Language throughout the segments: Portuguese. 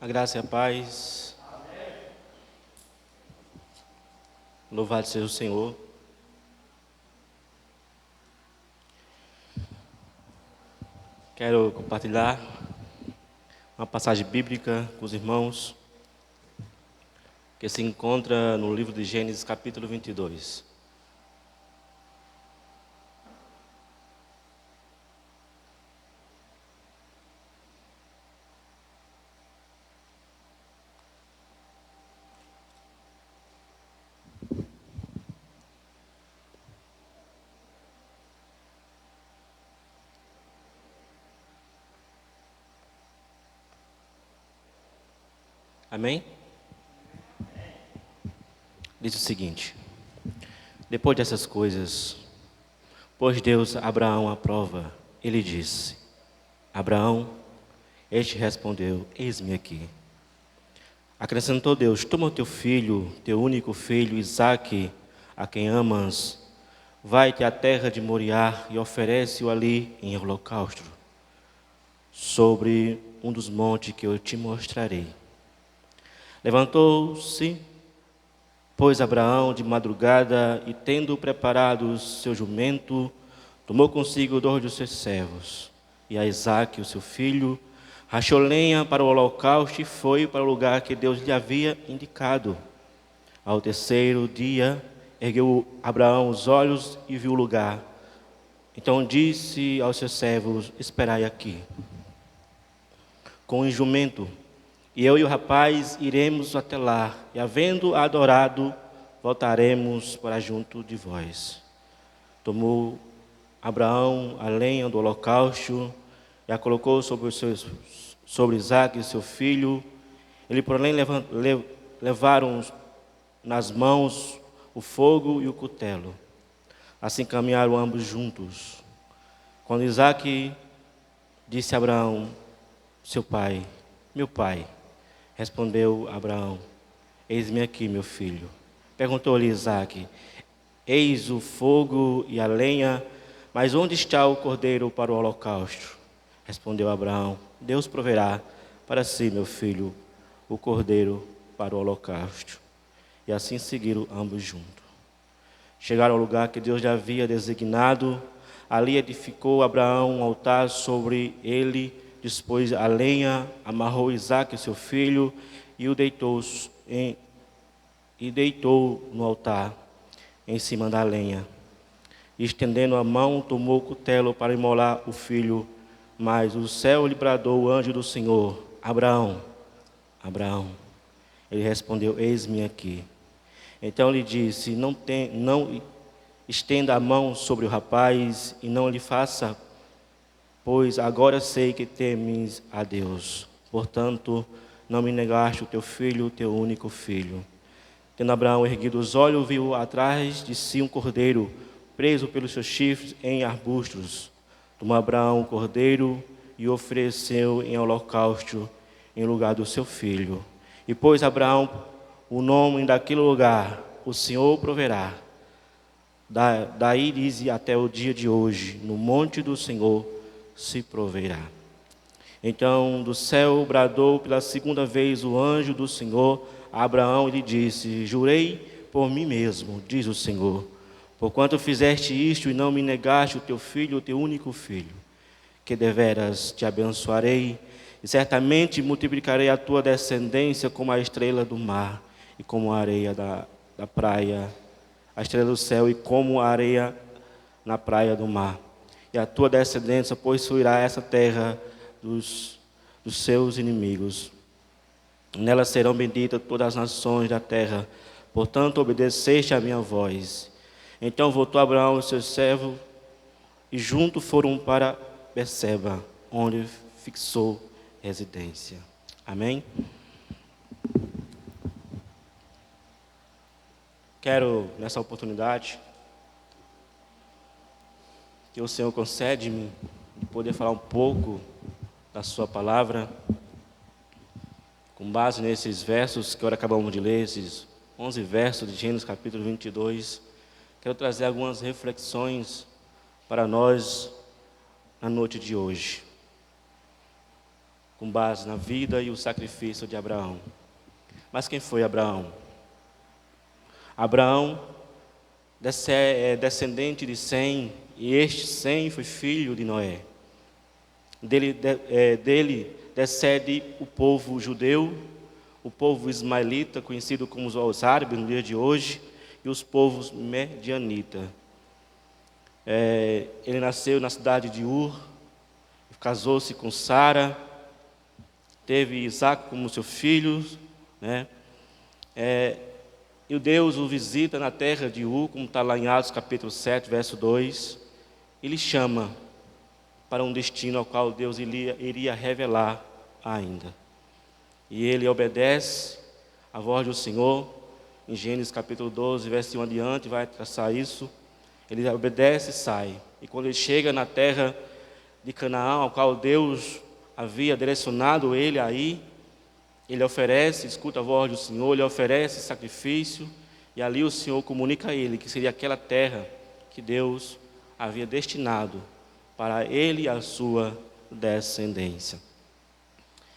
A graça e a paz. Louvado seja o Senhor. Quero compartilhar uma passagem bíblica com os irmãos que se encontra no livro de Gênesis, capítulo 22. Amém? Diz o seguinte: depois dessas coisas, pôs Deus a Abraão à prova. Ele disse: Abraão, este respondeu: eis-me aqui. Acrescentou Deus: toma o teu filho, teu único filho, Isaque, a quem amas, vai-te à terra de Moriá e oferece-o ali em holocausto, sobre um dos montes que eu te mostrarei. Levantou-se, pois, Abraão de madrugada, e tendo preparado o seu jumento, tomou consigo 2 dos seus servos, e a Isaque, o seu filho, rachou lenha para o holocausto e foi para o lugar que Deus lhe havia indicado. Ao terceiro dia, ergueu Abraão os olhos e viu o lugar. Então disse aos seus servos: esperai aqui, com o jumento, e eu e o rapaz iremos até lá, e havendo adorado, voltaremos para junto de vós. Tomou Abraão a lenha do holocausto e a colocou sobre Isaque, seu filho. Ele, porém, levaram nas mãos o fogo e o cutelo. Assim caminharam ambos juntos. Quando Isaque disse a Abraão: seu pai, meu pai, respondeu Abraão: eis-me aqui, meu filho. Perguntou-lhe Isaque: eis o fogo e a lenha, mas onde está o cordeiro para o holocausto? Respondeu Abraão: Deus proverá para si, meu filho, o cordeiro para o holocausto. E assim seguiram ambos juntos. Chegaram ao lugar que Deus lhe havia designado. Ali edificou Abraão um altar, sobre ele dispôs a lenha, amarrou Isaque, seu filho, e o deitou no altar, em cima da lenha. E, estendendo a mão, tomou o cutelo para imolar o filho. Mas o céu lhe bradou o anjo do Senhor: Abraão, Abraão. Ele respondeu: eis-me aqui. Então lhe disse: não estenda a mão sobre o rapaz e não lhe faça, pois agora sei que temes a Deus. Portanto, não me negaste o teu filho, o teu único filho. Tendo Abraão erguido os olhos, viu atrás de si um cordeiro, preso pelos seus chifres em arbustos. Tomou Abraão o cordeiro e o ofereceu em holocausto em lugar do seu filho. E pôs Abraão o nome daquele lugar: o Senhor proverá. Daí diz até o dia de hoje: no monte do Senhor se proverá. Então do céu bradou pela segunda vez o anjo do Senhor a Abraão e lhe disse: jurei por mim mesmo, diz o Senhor, porquanto fizeste isto e não me negaste o teu filho, o teu único filho, que deveras te abençoarei e certamente multiplicarei a tua descendência como a estrela do mar e como a areia da praia, a estrela do céu e como a areia na praia do mar. E a tua descendência possuirá essa terra dos seus inimigos. Nela serão benditas todas as nações da terra. Portanto, obedeceste a minha voz. Então voltou Abraão e seus servos, e juntos foram para Berseba, onde fixou residência. Amém? Quero, nessa oportunidade, que o Senhor concede-me de poder falar um pouco da sua palavra, com base nesses versos que agora acabamos de ler, esses 11 versos de Gênesis capítulo 22, quero trazer algumas reflexões para nós na noite de hoje. com base na vida e o sacrifício de Abraão. Mas quem foi Abraão? Abraão é descendente de Sem, e este Sem foi filho de Noé. Dele descende o povo judeu, o povo ismaelita, conhecido como os árabes no dia de hoje, e os povos medianitas. Ele nasceu na cidade de Ur, casou-se com Sara, teve Isaac como seu filho, né? E o Deus o visita na terra de Ur, como está lá em Atos capítulo 7, verso 2, e lhe chama para um destino ao qual Deus iria revelar ainda. E ele obedece à voz do Senhor, em Gênesis capítulo 12, verso 1 adiante, vai traçar isso. Ele obedece e sai. E quando ele chega na terra de Canaã, ao qual Deus havia direcionado ele aí, ele oferece, escuta a voz do Senhor, ele oferece sacrifício, e ali o Senhor comunica a ele que seria aquela terra que Deus havia destinado para ele e a sua descendência.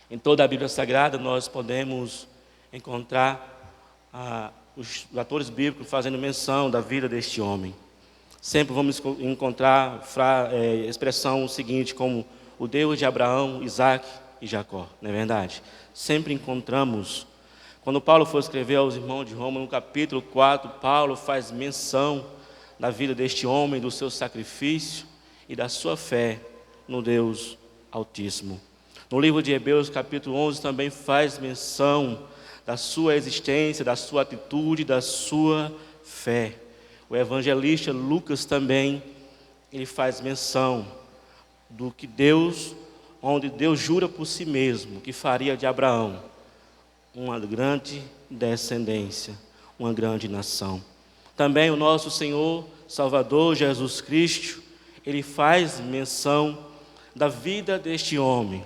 Em toda a Bíblia Sagrada nós podemos encontrar os autores bíblicos fazendo menção da vida deste homem. Sempre vamos encontrar expressão seguinte como o Deus de Abraão, Isaac e Jacó, não é verdade? Sempre encontramos. Quando Paulo for escrever aos irmãos de Roma, no capítulo 4, Paulo faz menção da vida deste homem, do seu sacrifício e da sua fé no Deus Altíssimo. No livro de Hebreus, capítulo 11, também faz menção da sua existência, da sua atitude, da sua fé. O evangelista Lucas também, ele faz menção do que onde Deus jura por si mesmo, que faria de Abraão uma grande descendência, uma grande nação. Também o nosso Senhor, Salvador Jesus Cristo, ele faz menção da vida deste homem.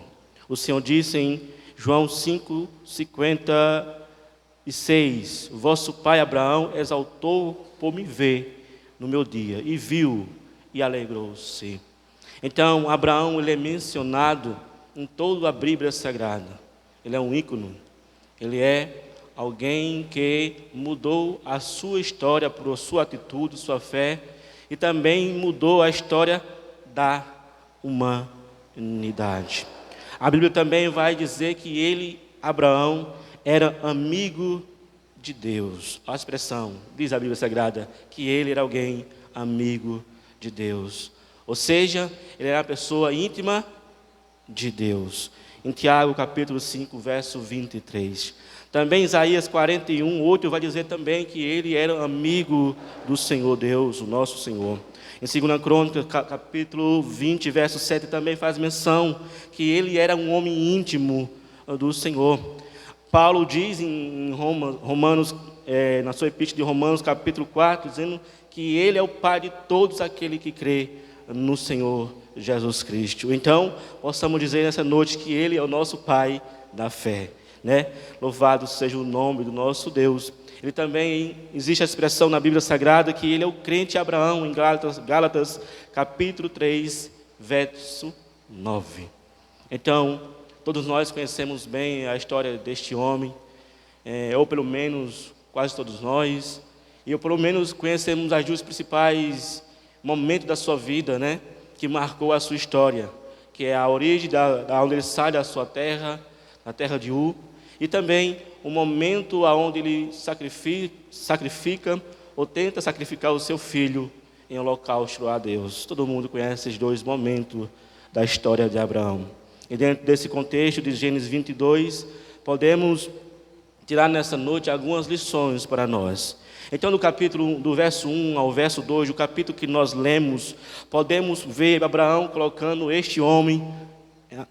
O Senhor disse em João 5:56, vosso pai Abraão exaltou por me ver no meu dia, e viu e alegrou-se. Então, Abraão, ele é mencionado em toda a Bíblia Sagrada. Ele é um ícone. Ele é alguém que mudou a sua história por sua atitude, sua fé, e também mudou a história da humanidade. A Bíblia também vai dizer que ele, Abraão, era amigo de Deus. Olha a expressão, diz a Bíblia Sagrada, que ele era alguém amigo de Deus. Ou seja, ele era uma pessoa íntima de Deus. Em Tiago, capítulo 5, verso 23. Também Isaías 41:8 vai dizer também que ele era amigo do Senhor Deus, o nosso Senhor. Em 2 Crônicas, capítulo 20, verso 7, também faz menção que ele era um homem íntimo do Senhor. Paulo diz em Romanos, na sua epístola de Romanos, capítulo 4, dizendo que ele é o Pai de todos aqueles que crê no Senhor Jesus Cristo. Então, possamos dizer nessa noite que ele é o nosso Pai da fé, né? Louvado seja o nome do nosso Deus. Ele também, existe a expressão na Bíblia Sagrada que ele é o crente Abraão, em Gálatas capítulo 3, verso 9. Então, todos nós conhecemos bem a história deste homem, ou pelo menos quase todos nós, ou pelo menos conhecemos as duas principais momentos da sua vida, né, que marcou a sua história, que é a origem da onde ele sai da sua terra, na terra de Ur, e também o momento onde ele sacrifica ou tenta sacrificar o seu filho em holocausto a Deus. Todo mundo conhece esses dois momentos da história de Abraão. E dentro desse contexto de Gênesis 22, podemos tirar nessa noite algumas lições para nós. Então, no capítulo, do verso 1 ao verso 2, o capítulo que nós lemos, podemos ver Abraão colocando este homem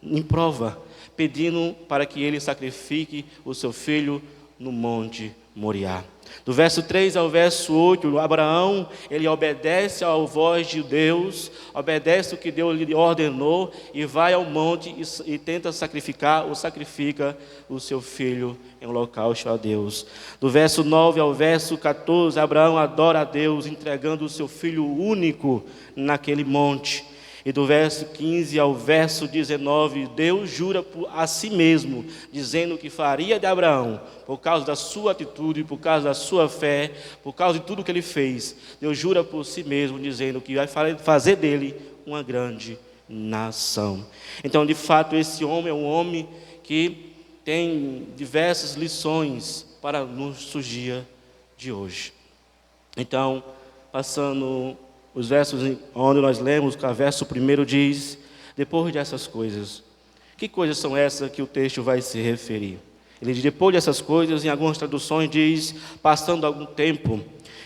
em prova, pedindo para que ele sacrifique o seu filho no Monte Moriá. Do verso 3 ao verso 8, Abraão, ele obedece à voz de Deus, obedece o que Deus lhe ordenou e vai ao monte e tenta sacrificar ou sacrifica o seu filho em holocausto a Deus. Do verso 9 ao verso 14, Abraão adora a Deus, entregando o seu filho único naquele monte. E do verso 15 ao verso 19, Deus jura a si mesmo, dizendo que faria de Abraão, por causa da sua atitude, por causa da sua fé, por causa de tudo que ele fez. Deus jura por si mesmo, dizendo que vai fazer dele uma grande nação. Então, de fato, esse homem é um homem que tem diversas lições para nos dia de hoje. Então, passando os versos onde nós lemos, o verso 1 diz: depois dessas coisas. Que coisas são essas que o texto vai se referir? Ele diz, depois dessas coisas, em algumas traduções diz, passando algum tempo.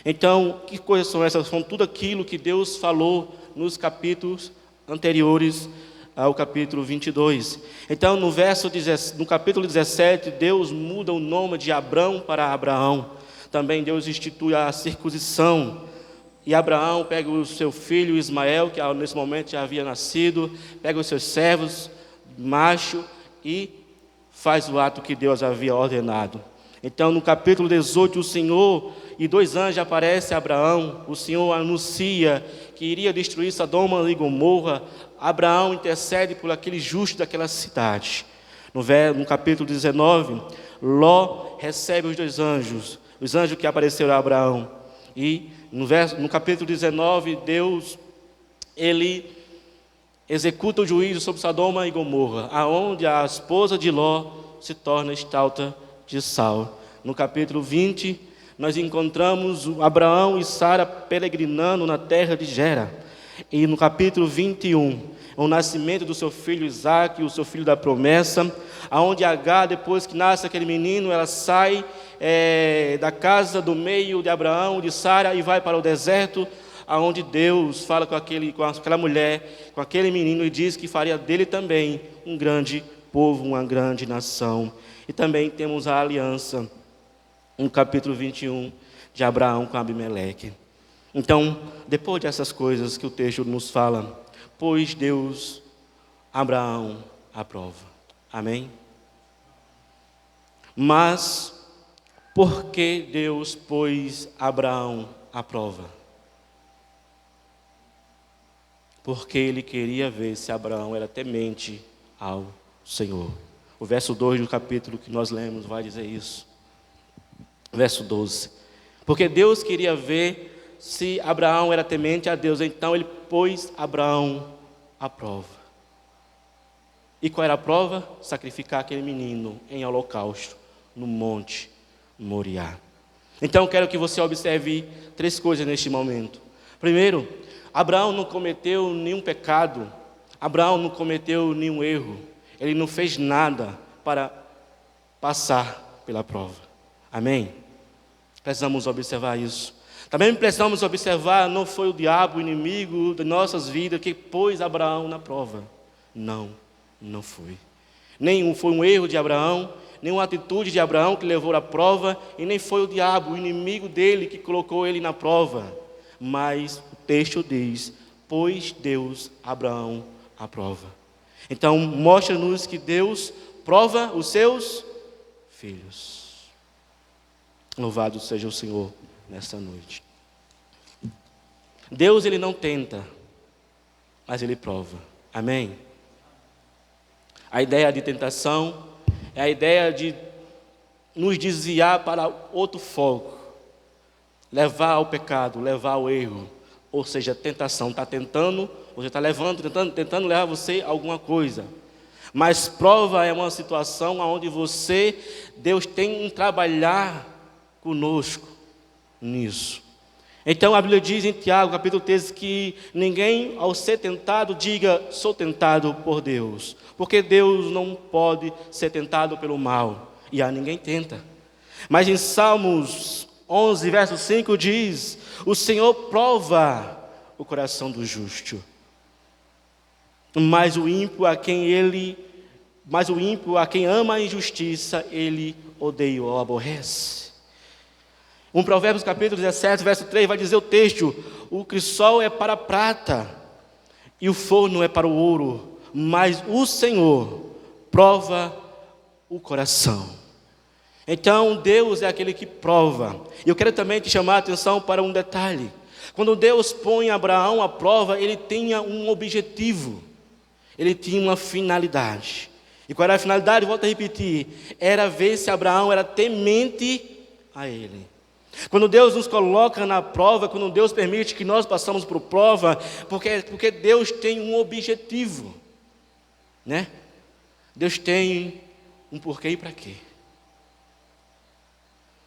Então, que coisas são essas? São tudo aquilo que Deus falou nos capítulos anteriores ao capítulo 22. Então, no capítulo 17, Deus muda o nome de Abrão para Abraão. Também Deus institui a circuncisão. E Abraão pega o seu filho Ismael, que nesse momento já havia nascido, pega os seus servos, macho, e faz o ato que Deus havia ordenado. Então, no capítulo 18, o Senhor e 2 anjos aparecem a Abraão. O Senhor anuncia que iria destruir Sodoma e Gomorra. Abraão intercede por aquele justo daquela cidade. No capítulo 19, Ló recebe os 2 anjos, os anjos que apareceram a Abraão. E no capítulo 19, Deus, ele executa o juízo sobre Sodoma e Gomorra, aonde a esposa de Ló se torna estátua de sal. No capítulo 20, nós encontramos Abraão e Sara peregrinando na terra de Gera. E no capítulo 21, o nascimento do seu filho Isaque, o seu filho da promessa, aonde Agar, depois que nasce aquele menino, ela sai da casa do meio de Abraão, de Sara, e vai para o deserto, aonde Deus fala com aquela mulher, com aquele menino, e diz que faria dele também um grande povo, uma grande nação. E também temos a aliança, no capítulo 21, de Abraão com Abimeleque. Então, depois dessas coisas que o texto nos fala, pois Deus, Abraão aprova. Amém? Mas, por que Deus pôs Abraão à prova? Porque ele queria ver se Abraão era temente ao Senhor. O verso 2 do capítulo que nós lemos vai dizer isso. Verso 12. Porque Deus queria ver se Abraão era temente a Deus, então ele pôs Abraão à prova. E qual era a prova? Sacrificar aquele menino em holocausto no monte Moriá. Então quero que você observe 3 coisas neste momento. Primeiro, Abraão não cometeu nenhum pecado, Abraão não cometeu nenhum erro, ele não fez nada para passar pela prova. Amém? Precisamos observar isso. Também precisamos observar, não foi o diabo, o inimigo de nossas vidas, que pôs Abraão na prova. Não foi. Nem foi um erro de Abraão, nem uma atitude de Abraão que levou à prova, e nem foi o diabo, o inimigo dele, que colocou ele na prova. Mas o texto diz, pois Deus Abraão à prova. Então, mostra-nos que Deus prova os seus filhos. Louvado seja o Senhor nesta noite. Deus, ele não tenta, mas ele prova. Amém? A ideia de tentação é a ideia de nos desviar para outro foco, levar ao pecado, levar ao erro. Ou seja, tentação está tentando, você está tentando levar você a alguma coisa. Mas prova é uma situação onde Deus tem um trabalhar conosco nisso. Então a Bíblia diz em Tiago, capítulo 13, que ninguém ao ser tentado diga, sou tentado por Deus. Porque Deus não pode ser tentado pelo mal, e a ninguém tenta. Mas em Salmos 11, verso 5 diz, o Senhor prova o coração do justo, mas o ímpio a quem ama a injustiça, ele odeia ou aborrece. Um Provérbios capítulo 17, verso 3, vai dizer o texto, o crisol é para a prata, e o forno é para o ouro, mas o Senhor prova o coração. Então, Deus é aquele que prova. E eu quero também te chamar a atenção para um detalhe. Quando Deus põe Abraão à prova, ele tinha um objetivo, ele tinha uma finalidade. E qual era a finalidade? Volto a repetir, era ver se Abraão era temente a ele. Quando Deus nos coloca na prova, quando Deus permite que nós passamos por prova, porque Deus tem um objetivo, né? Deus tem um porquê e para quê.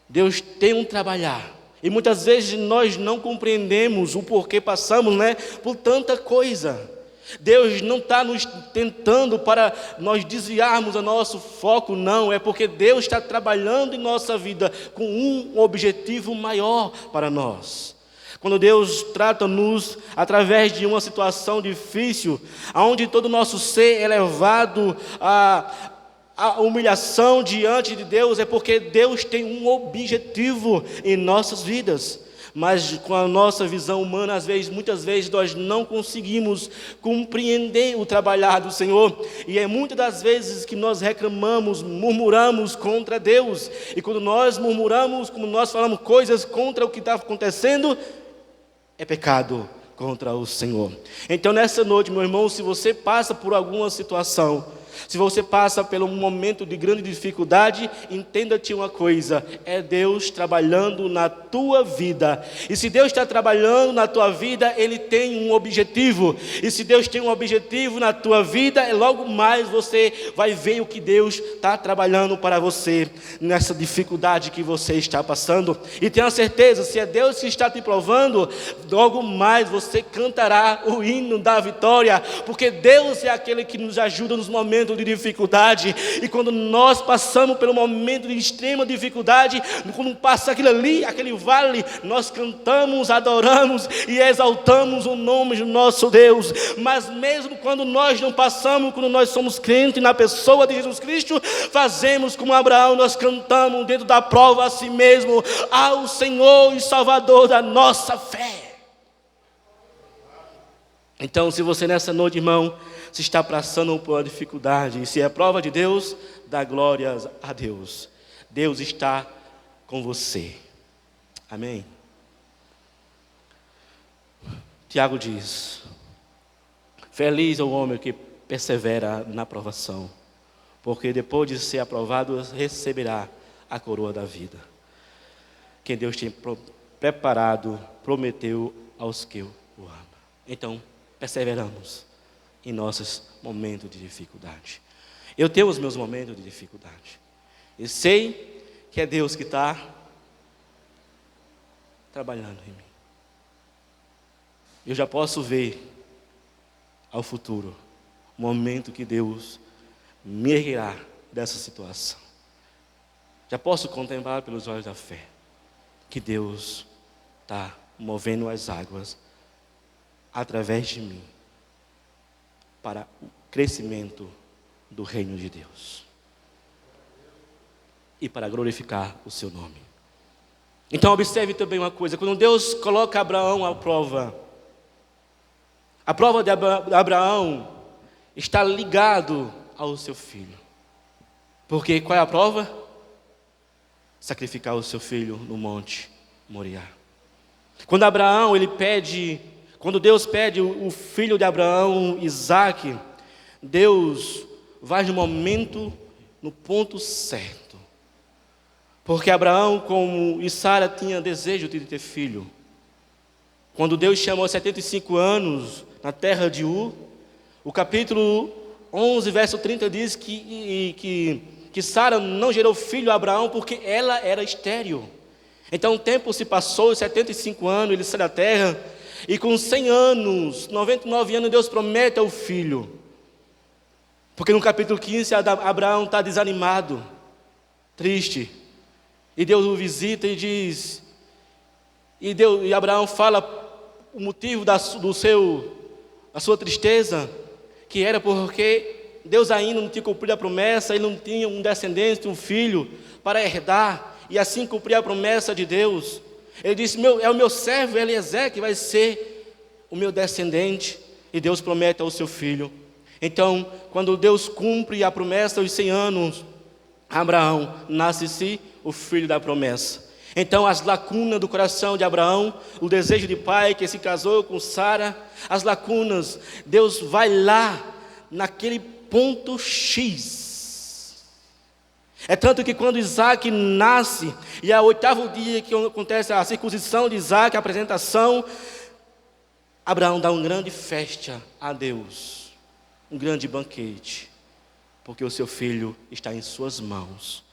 Deus tem um trabalhar. E muitas vezes nós não compreendemos o porquê passamos, né, por tanta coisa. Deus não está nos tentando para nós desviarmos o nosso foco, não. É porque Deus está trabalhando em nossa vida com um objetivo maior para nós. Quando Deus trata-nos através de uma situação difícil, onde todo o nosso ser é levado a humilhação diante de Deus, é porque Deus tem um objetivo em nossas vidas. Mas com a nossa visão humana, muitas vezes nós não conseguimos compreender o trabalhar do Senhor. E é muitas das vezes que nós reclamamos, murmuramos contra Deus. E quando nós murmuramos, quando nós falamos coisas contra o que está acontecendo, é pecado contra o Senhor. Então nessa noite, meu irmão, se você passa por alguma situação, se você passa por um momento de grande dificuldade, entenda-te uma coisa, é Deus trabalhando na tua vida. E se Deus está trabalhando na tua vida, Ele tem um objetivo. E se Deus tem um objetivo na tua vida, logo mais você vai ver o que Deus está trabalhando para você, nessa dificuldade que você está passando. E tenha certeza, se é Deus que está te provando, logo mais você cantará o hino da vitória, porque Deus é aquele que nos ajuda nos momentos de dificuldade. E quando nós passamos pelo momento de extrema dificuldade, quando passa aquilo ali, aquele vale, nós cantamos, adoramos e exaltamos o nome do nosso Deus. Mas mesmo quando nós não passamos, quando nós somos crentes na pessoa de Jesus Cristo, fazemos como Abraão, nós cantamos dentro da prova a si mesmo, ao Senhor e Salvador da nossa fé. Então, se você nessa noite, irmão, se está passando por uma dificuldade, e se é prova de Deus, dá glórias a Deus. Deus está com você. Amém? Tiago diz: feliz é o homem que persevera na provação, porque depois de ser aprovado, receberá a coroa da vida, que Deus tem preparado, prometeu aos que o amam. Então, perseveramos em nossos momentos de dificuldade. Eu tenho os meus momentos de dificuldade. Eu sei que é Deus que está trabalhando em mim. Eu já posso ver ao futuro o momento que Deus me erguerá dessa situação. Já posso contemplar pelos olhos da fé que Deus está movendo as águas através de mim para o crescimento do reino de Deus e para glorificar o seu nome. Então observe também uma coisa: quando Deus coloca Abraão à prova, a prova de Abraão está ligado ao seu filho. Porque qual é a prova? Sacrificar o seu filho no monte Moriá. Quando Deus pede o filho de Abraão, Isaque, Deus vai no momento, no ponto certo. Porque Abraão, como e Sara, tinha desejo de ter filho. Quando Deus chamou 75 anos na terra de Ur, o capítulo 11, verso 30 diz que Sara não gerou filho a Abraão porque ela era estéril. Então o tempo se passou, 75 anos, ele sai da terra. E com 100 anos, 99 anos, Deus promete ao filho. Porque no capítulo 15, Abraão está desanimado, triste. E Deus o visita e diz... E Abraão fala o motivo da sua tristeza, que era porque Deus ainda não tinha cumprido a promessa, ele não tinha um descendente, um filho, para herdar, e assim cumprir a promessa de Deus. Ele disse: é o meu servo Eliezer que vai ser o meu descendente. E Deus promete ao seu filho. Então, quando Deus cumpre a promessa aos 100 anos, Abraão nasce-se o filho da promessa. Então as lacunas do coração de Abraão, o desejo de pai que se casou com Sara, as lacunas, Deus vai lá naquele ponto X. É tanto que quando Isaac nasce, e é o 8º dia que acontece a circuncisão de Isaac, a apresentação, Abraão dá uma grande festa a Deus, um grande banquete, porque o seu filho está em suas mãos.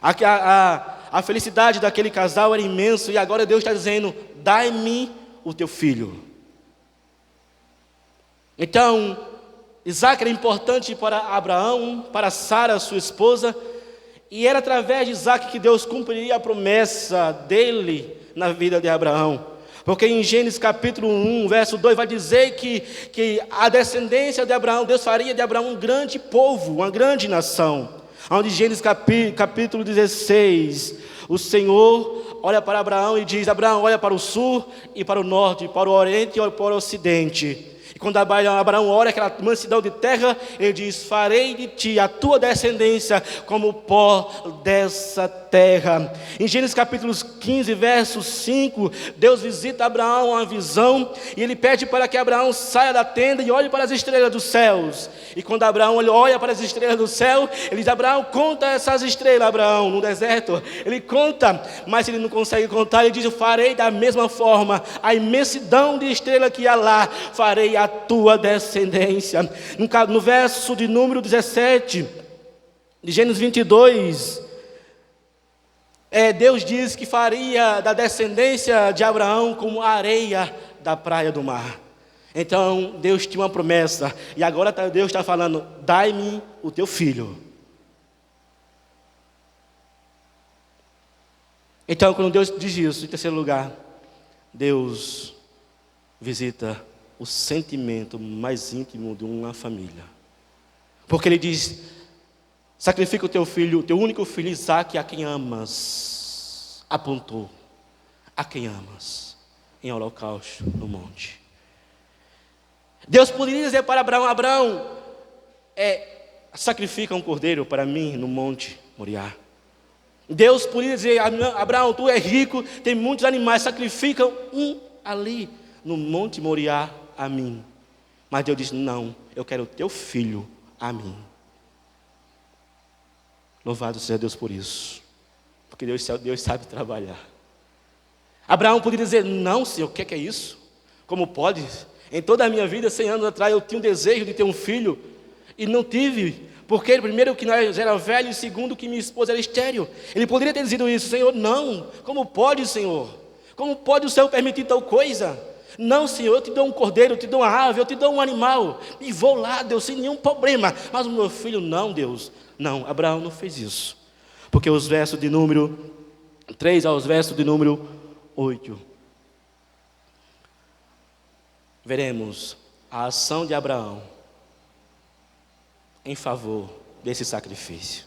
A felicidade daquele casal era imensa, e agora Deus está dizendo: dai-me o teu filho. Então, Isaac era importante para Abraão, para Sara, sua esposa, e era através de Isaac que Deus cumpriria a promessa dele na vida de Abraão. Porque em Gênesis capítulo 1, verso 2, vai dizer que a descendência de Abraão, Deus faria de Abraão um grande povo, uma grande nação. Onde Gênesis capítulo 16, o Senhor olha para Abraão e diz: Abraão, olha para o sul e para o norte, para o oriente e para o ocidente. E quando Abraão olha aquela mansidão de terra, ele diz: farei de ti a tua descendência como o pó dessa terra. Em Gênesis capítulo 15, verso 5, Deus visita Abraão uma visão, e ele pede para que Abraão saia da tenda e olhe para as estrelas dos céus. E quando Abraão olha para as estrelas do céu, ele diz: Abraão, conta essas estrelas, Abraão, no deserto. Ele conta, mas ele não consegue contar. Ele diz: eu farei da mesma forma a imensidão de estrela que há lá, farei a tua descendência. No verso de número 17 de Gênesis 22, Deus diz que faria da descendência de Abraão como a areia da praia do mar. Então Deus tinha uma promessa, e agora Deus está falando: dai-me o teu filho. Então, quando Deus diz isso, em terceiro lugar, Deus visita o sentimento mais íntimo de uma família. Porque Ele diz: sacrifica o teu filho, o teu único filho Isaque, a quem amas. Apontou: a quem amas, em holocausto no monte. Deus poderia dizer para Abraão: Abraão, sacrifica um cordeiro para mim no monte Moriá. Deus poderia dizer: Abraão, tu és rico, tem muitos animais, sacrifica um ali no monte Moriá a mim. Mas Deus disse: não, eu quero o teu filho a mim. Louvado seja Deus por isso, porque Deus sabe trabalhar. Abraão poderia dizer: não, Senhor, o que é isso? Como pode? Em toda a minha vida, 100 anos atrás, eu tinha um desejo de ter um filho e não tive, porque primeiro que nós era velho e segundo que minha esposa era estéril. Ele poderia ter dizido isso: Senhor, não, como pode, Senhor? Como pode o Senhor permitir tal coisa? Não, Senhor, eu te dou um cordeiro, eu te dou uma ave, eu te dou um animal, e vou lá, Deus, sem nenhum problema. Mas o meu filho, não, Deus. Não, Abraão não fez isso. Porque os versos de número 3 aos versos de número 8, veremos a ação de Abraão em favor desse sacrifício.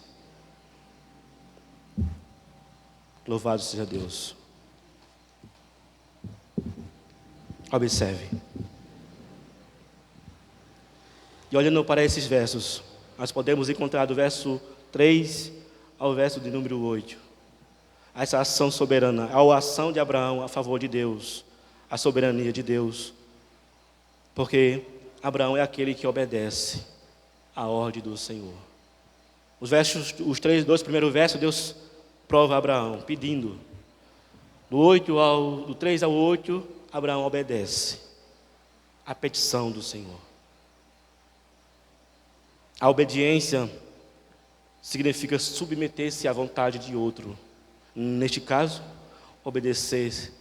Louvado seja Deus. Observe. E olhando para esses versos, nós podemos encontrar do verso 3 ao verso de número 8, essa ação soberana, a ação de Abraão a favor de Deus, a soberania de Deus. Porque Abraão é aquele que obedece à ordem do Senhor. Os 2 primeiros versos, Deus prova a Abraão, pedindo. Do 3 ao 8, Abraão obedece à petição do Senhor. A obediência significa submeter-se à vontade de outro. Neste caso, obedecer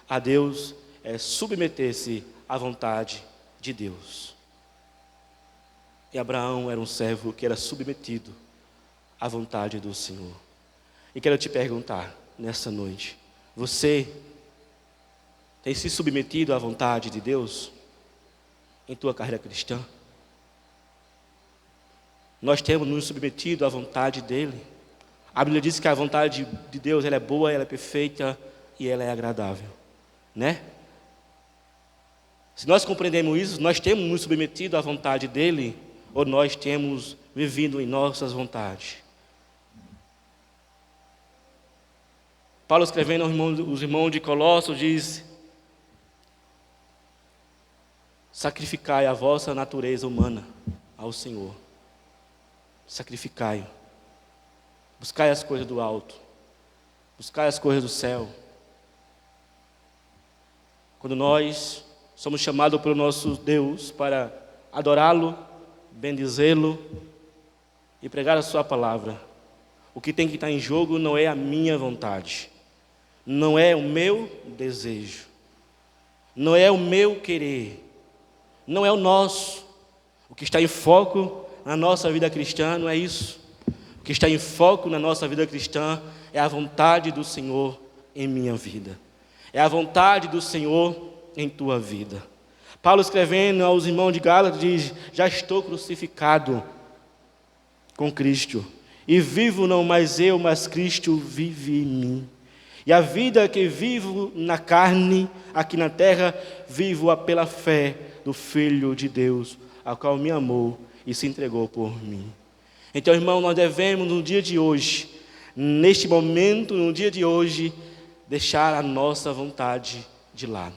a Deus é submeter-se à vontade de Deus. E Abraão era um servo que era submetido à vontade do Senhor. E quero te perguntar nessa noite: você tem se submetido à vontade de Deus em tua carreira cristã? Nós temos nos submetido à vontade dEle. A Bíblia diz que a vontade de Deus ela é boa, ela é perfeita e ela é agradável, né? Se nós compreendemos isso, nós temos nos submetido à vontade dEle, ou nós temos vivido em nossas vontades? Paulo, escrevendo aos irmãos de Colossos, diz: sacrificai a vossa natureza humana ao Senhor. Sacrificai. Buscai as coisas do alto. Buscai as coisas do céu. Quando nós somos chamados pelo nosso Deus para adorá-lo, bendizê-lo e pregar a sua palavra, o que tem que estar em jogo não é a minha vontade, não é o meu desejo, não é o meu querer, não é o nosso. O que está em foco na nossa vida cristã não é isso. O que está em foco na nossa vida cristã é a vontade do Senhor em minha vida. É a vontade do Senhor em tua vida. Paulo, escrevendo aos irmãos de Gálatas, diz: já estou crucificado com Cristo. E vivo não mais eu, mas Cristo vive em mim. E a vida que vivo na carne, aqui na terra, vivo-a pela fé do Filho de Deus, ao qual me amou e se entregou por mim. Então, irmão, nós devemos no dia de hoje, neste momento, no dia de hoje, deixar a nossa vontade de lado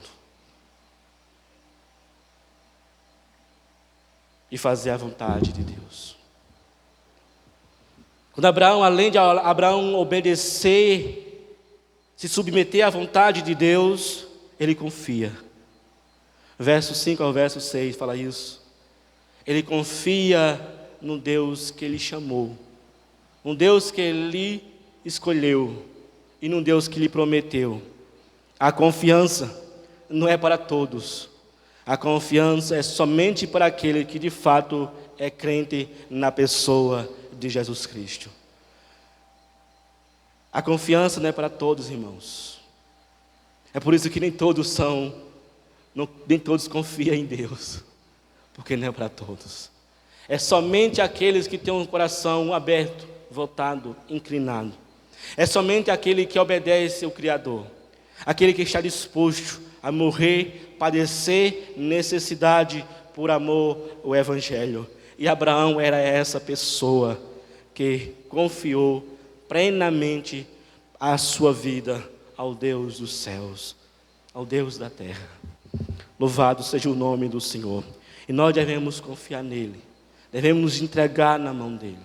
e fazer a vontade de Deus. Quando Abraão, além de Abraão obedecer, se submeter à vontade de Deus, ele confia. Verso 5 ao verso 6 fala isso. Ele confia no Deus que ele chamou, um Deus que ele escolheu e num Deus que lhe prometeu. A confiança não é para todos. A confiança é somente para aquele que de fato é crente na pessoa de Jesus Cristo. A confiança não é para todos, irmãos. É por isso que nem todos confiam em Deus, porque não é para todos. É somente aqueles que têm um coração aberto, voltado, inclinado. É somente aquele que obedece ao Criador, aquele que está disposto a morrer, padecer necessidade por amor ao Evangelho. E Abraão era essa pessoa que confiou plenamente a sua vida ao Deus dos céus, ao Deus da terra. Louvado seja o nome do Senhor. E nós devemos confiar nele. Devemos nos entregar na mão dele.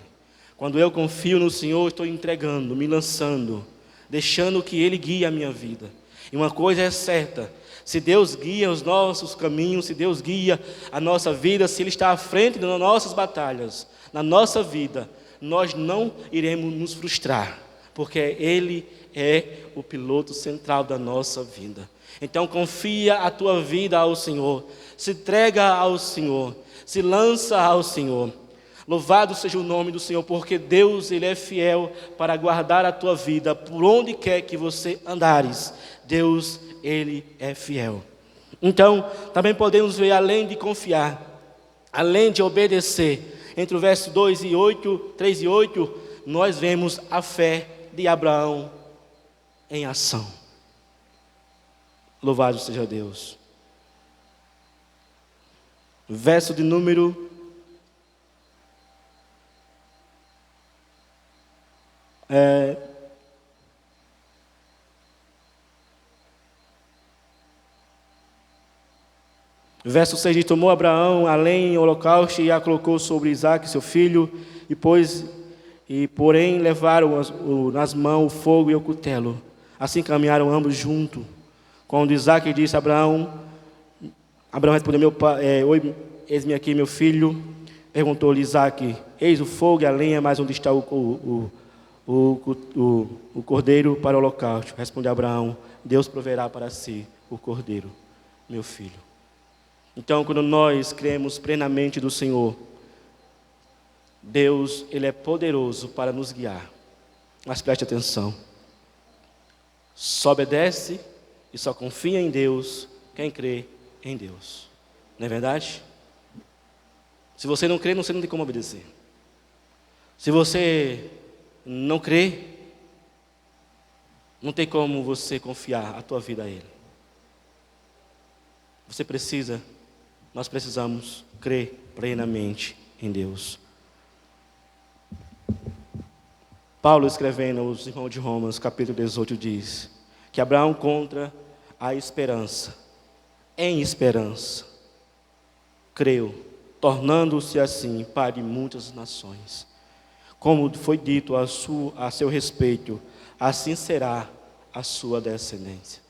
Quando eu confio no Senhor, estou entregando, me lançando, deixando que ele guie a minha vida. E uma coisa é certa: se Deus guia os nossos caminhos, se Deus guia a nossa vida, se ele está à frente das nossas batalhas, na nossa vida, nós não iremos nos frustrar, porque ele é o piloto central da nossa vida. Então confia a tua vida ao Senhor, se entrega ao Senhor, se lança ao Senhor. Louvado seja o nome do Senhor, porque Deus, ele é fiel para guardar a tua vida por onde quer que você andares. Deus, ele é fiel. Então, também podemos ver, além de confiar, além de obedecer, entre o verso 3 e 8, nós vemos a fé de Abraão em ação. Louvado seja Deus. Verso de número verso 6 diz: tomou Abraão a lenha em holocausto e a colocou sobre Isaque, seu filho, porém levaram nas mãos o fogo e o cutelo. Assim caminharam ambos juntos. Quando Isaque disse a Abraão respondeu: meu pai, oi, eis-me aqui, meu filho. Perguntou-lhe Isaque: eis o fogo e a lenha, mas onde está o cordeiro para o holocausto? Respondeu Abraão: Deus proverá para si o cordeiro, meu filho. Então, quando nós cremos plenamente do Senhor, Deus, ele é poderoso para nos guiar. Mas preste atenção: só obedece e só confia em Deus quem crê em Deus. Não é verdade? Se você não crê, você não tem como obedecer. Se você não crê, não tem como você confiar a tua vida a Ele. Nós precisamos crer plenamente em Deus. Paulo, escrevendo aos irmãos de Romanos, capítulo 18, diz que Abraão contra a esperança, em esperança, creu, tornando-se assim pai de muitas nações. Como foi dito a seu respeito, assim será a sua descendência.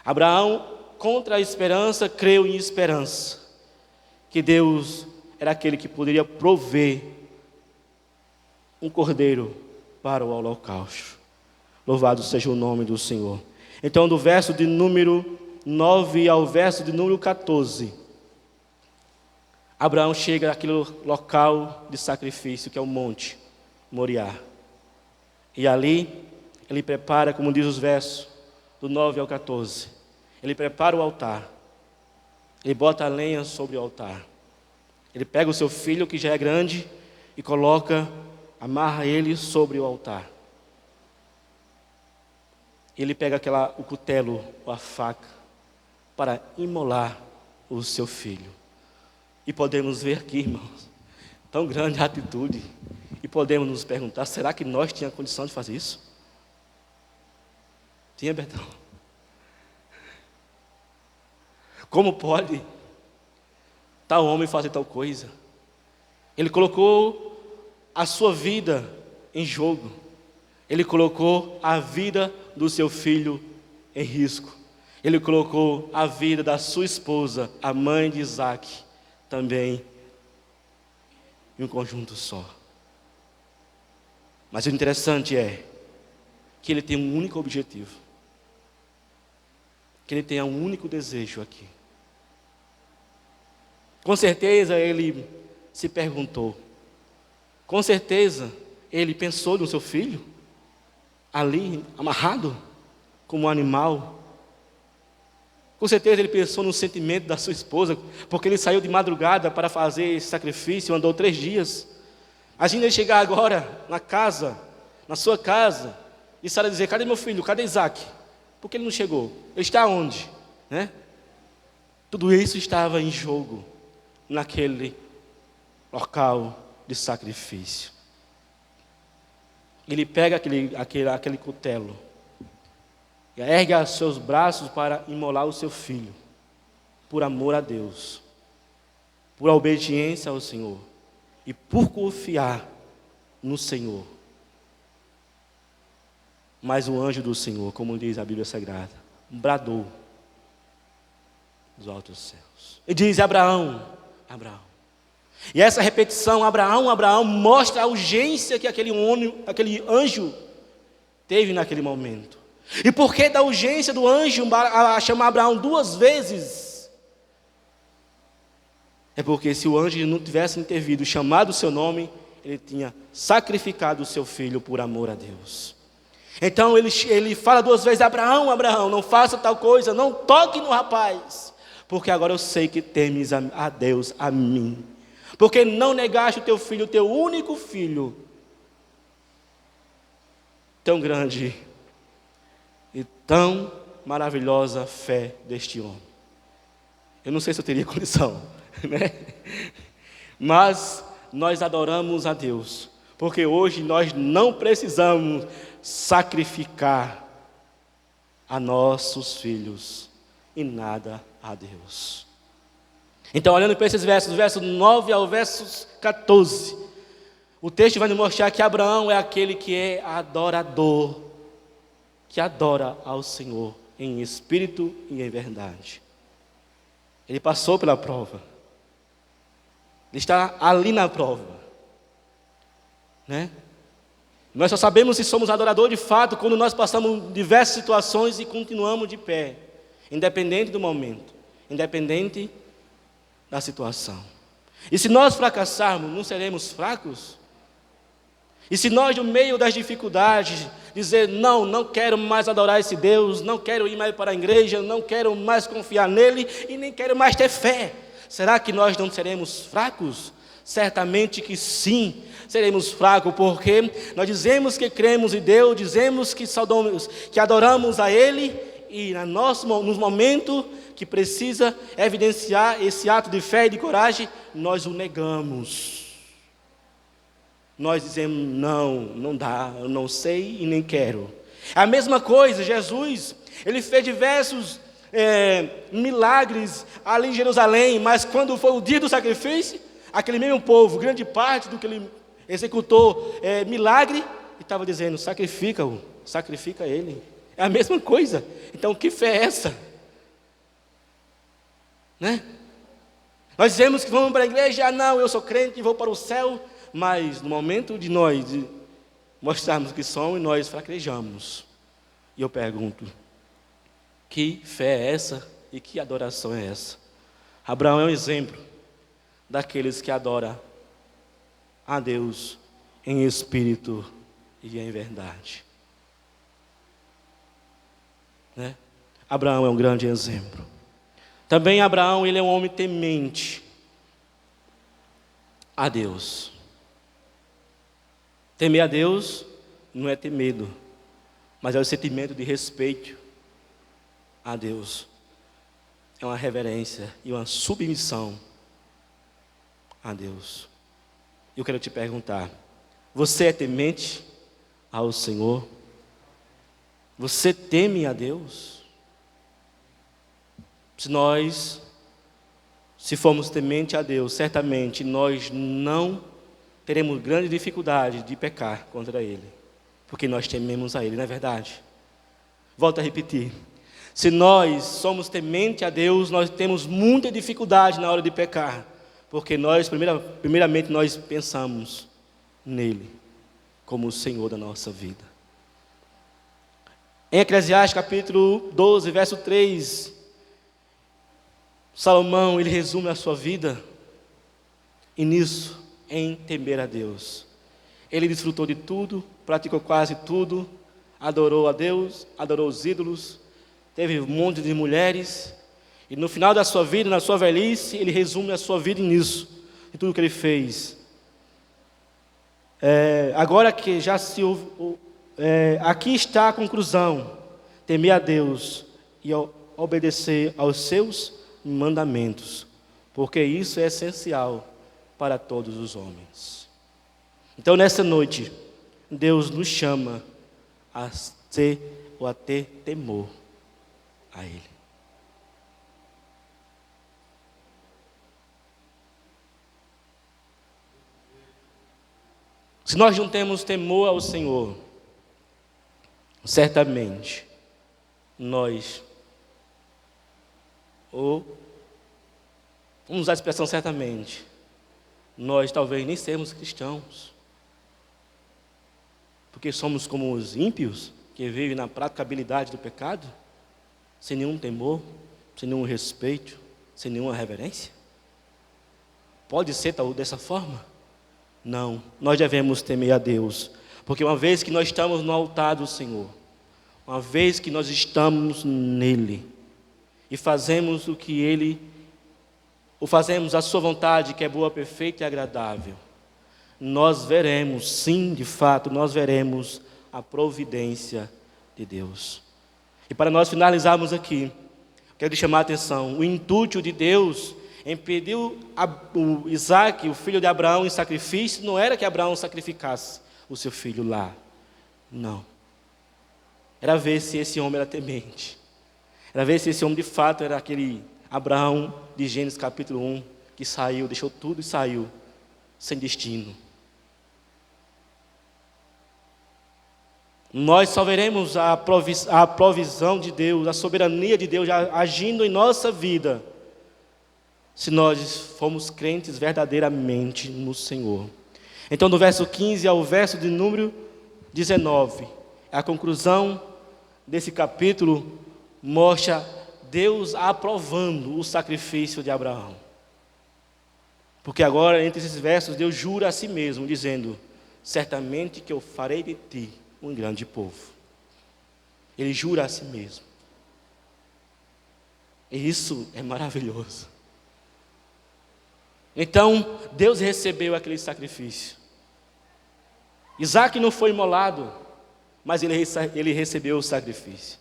Abraão, contra a esperança, creu em esperança, que Deus era aquele que poderia prover um cordeiro para o holocausto. Louvado seja o nome do Senhor. Então, do verso de número 9 ao verso de número 14, Abraão chega àquele local de sacrifício, que é o Monte Moriá. E ali, ele prepara, como diz os versos, do 9 ao 14. Ele prepara o altar. Ele bota a lenha sobre o altar. Ele pega o seu filho, que já é grande, e amarra ele sobre o altar. Ele pega o cutelo, ou a faca, para imolar o seu filho. E podemos ver aqui, irmãos, tão grande a atitude. E podemos nos perguntar, será que nós tínhamos condição de fazer isso? Tinha, Betão? Como pode tal homem fazer tal coisa? Ele colocou a sua vida em jogo. Ele colocou a vida do seu filho em risco. Ele colocou a vida da sua esposa, a mãe de Isaac, também em um conjunto só. Mas o interessante é que ele tem um único objetivo. Que ele tenha um único desejo aqui. Com certeza ele se perguntou. Com certeza ele pensou no seu filho, ali, amarrado, como um animal. Com certeza ele pensou no sentimento da sua esposa, porque ele saiu de madrugada para fazer esse sacrifício, andou 3 dias. Imagina ele chegar agora na sua casa, e Sara dizer, cadê meu filho, cadê Isaac? Por que ele não chegou? Ele está onde? Né? Tudo isso estava em jogo, naquele local de sacrifício. Ele pega aquele cutelo, e ergue os seus braços para imolar o seu filho, por amor a Deus, por obediência ao Senhor, e por confiar no Senhor. Mas o anjo do Senhor, como diz a Bíblia Sagrada, bradou dos altos céus e diz, Abraão, Abraão. E essa repetição, Abraão, Abraão, mostra a urgência que aquele anjo teve naquele momento. E por que da urgência do anjo a chamar Abraão 2 vezes? É porque se o anjo não tivesse intervido, chamado o seu nome, ele tinha sacrificado o seu filho por amor a Deus. Então ele fala 2 vezes, Abraão, Abraão, não faça tal coisa, não toque no rapaz, porque agora eu sei que temes a Deus, a mim. Porque não negaste o teu filho, o teu único filho. Tão grande e tão maravilhosa fé deste homem. Eu não sei se eu teria condição, né? Mas nós adoramos a Deus, porque hoje nós não precisamos sacrificar a nossos filhos e nada a Deus. Então, olhando para esses versos, do verso 9 ao verso 14, o texto vai nos mostrar que Abraão é aquele que é adorador, que adora ao Senhor em espírito e em verdade. Ele passou pela prova. Ele está ali na prova, né? Nós só sabemos se somos adoradores de fato quando nós passamos diversas situações e continuamos de pé, independente do momento, independente da situação. E se nós fracassarmos, não seremos fracos? E se nós, no meio das dificuldades, dizer, não quero mais adorar esse Deus, não quero ir mais para a igreja, não quero mais confiar nele e nem quero mais ter fé, será que nós não seremos fracos? Certamente que sim, seremos fracos, porque nós dizemos que cremos em Deus, dizemos que adoramos a Ele, e nos momentos que precisa evidenciar esse ato de fé e de coragem, nós o negamos. nós dizemos, não, não dá, eu não sei e nem quero. A mesma coisa, Jesus, ele fez diversos milagres ali em Jerusalém, mas quando foi o dia do sacrifício, aquele mesmo povo, grande parte do que ele executou milagre, estava dizendo, sacrifica-o, sacrifica ele. É a mesma coisa. Então, que fé é essa? Né? Nós dizemos que vamos para a igreja, não, eu sou crente e vou para o céu, mas no momento de nós mostrarmos que somos, nós fraquejamos. E eu pergunto, que fé é essa e que adoração é essa? Abraão é um exemplo daqueles que adoram a Deus em espírito e em verdade. Né? Abraão é um grande exemplo. Também Abraão, ele é um homem temente a Deus. Temer a Deus não é ter medo, mas é o sentimento de respeito a Deus. É uma reverência e uma submissão a Deus. Eu quero te perguntar, você é temente ao Senhor? Você teme a Deus? Se formos temente a Deus, certamente nós não teremos grande dificuldade de pecar contra Ele, porque nós tememos a Ele, não é verdade? Volto a repetir, se nós somos temente a Deus, nós temos muita dificuldade na hora de pecar, porque nós, primeiramente, nós pensamos nele, como o Senhor da nossa vida. Em Eclesiastes capítulo 12, verso 3, Salomão, ele resume a sua vida, e nisso, em temer a Deus. Ele desfrutou de tudo, praticou quase tudo, adorou a Deus, adorou os ídolos, teve um monte de mulheres, e no final da sua vida, na sua velhice, ele resume a sua vida nisso, em tudo que ele fez. Agora que já aqui está a conclusão: temer a Deus e obedecer aos seus mandamentos, porque isso é essencial para todos os homens. Então, nessa noite, Deus nos chama a ter ou a ter temor a Ele. Se nós não temos temor ao Senhor, certamente nós, vamos usar a expressão certamente, nós talvez nem sermos cristãos, porque somos como os ímpios que vivem na praticabilidade do pecado, sem nenhum temor, sem nenhum respeito, sem nenhuma reverência. Pode ser dessa forma? Não, nós devemos temer a Deus, porque uma vez que nós estamos no altar do Senhor, uma vez que nós estamos nele, e fazemos o que Ele, ou fazemos a sua vontade, que é boa, perfeita e agradável, nós veremos, sim, de fato, nós veremos a providência de Deus. E para nós finalizarmos aqui, quero chamar a atenção, o intuito de Deus em pedir o Isaac, o filho de Abraão, em sacrifício, não era que Abraão sacrificasse o seu filho lá, não. Era ver se esse homem era temente. Era ver se esse homem de fato era aquele Abraão de Gênesis capítulo 1, que saiu, deixou tudo e saiu, sem destino. Nós só veremos a provisão de Deus, a soberania de Deus agindo em nossa vida, se nós formos crentes verdadeiramente no Senhor. Então, do verso 15 ao verso de número 19, a conclusão desse capítulo mostra Deus aprovando o sacrifício de Abraão. Porque agora, entre esses versos, Deus jura a si mesmo, dizendo: certamente que eu farei de ti um grande povo. Ele jura a si mesmo. E isso é maravilhoso. Então, Deus recebeu aquele sacrifício. Isaac não foi imolado, mas ele recebeu o sacrifício.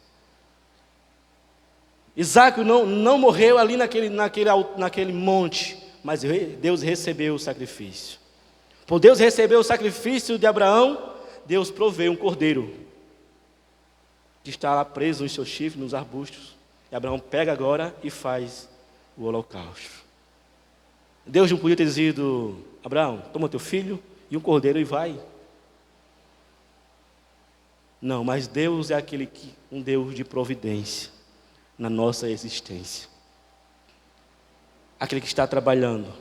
Isaac não morreu ali naquele monte, mas Deus recebeu o sacrifício. Por Deus receber o sacrifício de Abraão, Deus provê um cordeiro que está lá preso nos seus chifres, nos arbustos. E Abraão pega agora e faz o holocausto. Deus não podia ter dito: Abraão, toma teu filho e um cordeiro e vai. Não, mas Deus é um Deus de providência na nossa existência. Aquele que está trabalhando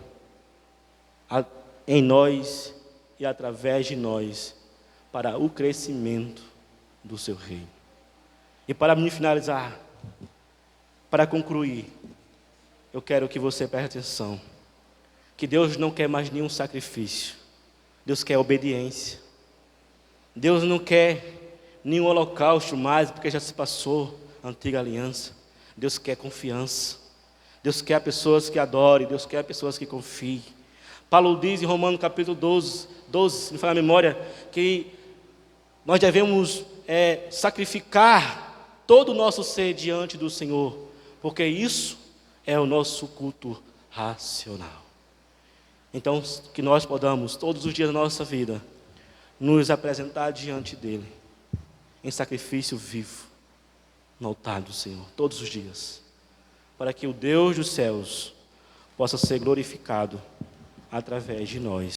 em nós e através de nós para o crescimento do seu reino. E para me finalizar, para concluir, eu quero que você preste atenção, que Deus não quer mais nenhum sacrifício, Deus quer obediência. Deus não quer nenhum holocausto mais, porque já se passou a antiga aliança. Deus quer confiança. Deus quer pessoas que adorem, Deus quer pessoas que confiem. Paulo diz em Romanos capítulo 12, se me falar a memória, que nós devemos sacrificar todo o nosso ser diante do Senhor, porque isso é o nosso culto racional. Então, que nós podamos, todos os dias da nossa vida, nos apresentar diante dEle, em sacrifício vivo, no altar do Senhor, todos os dias, para que o Deus dos céus possa ser glorificado através de nós.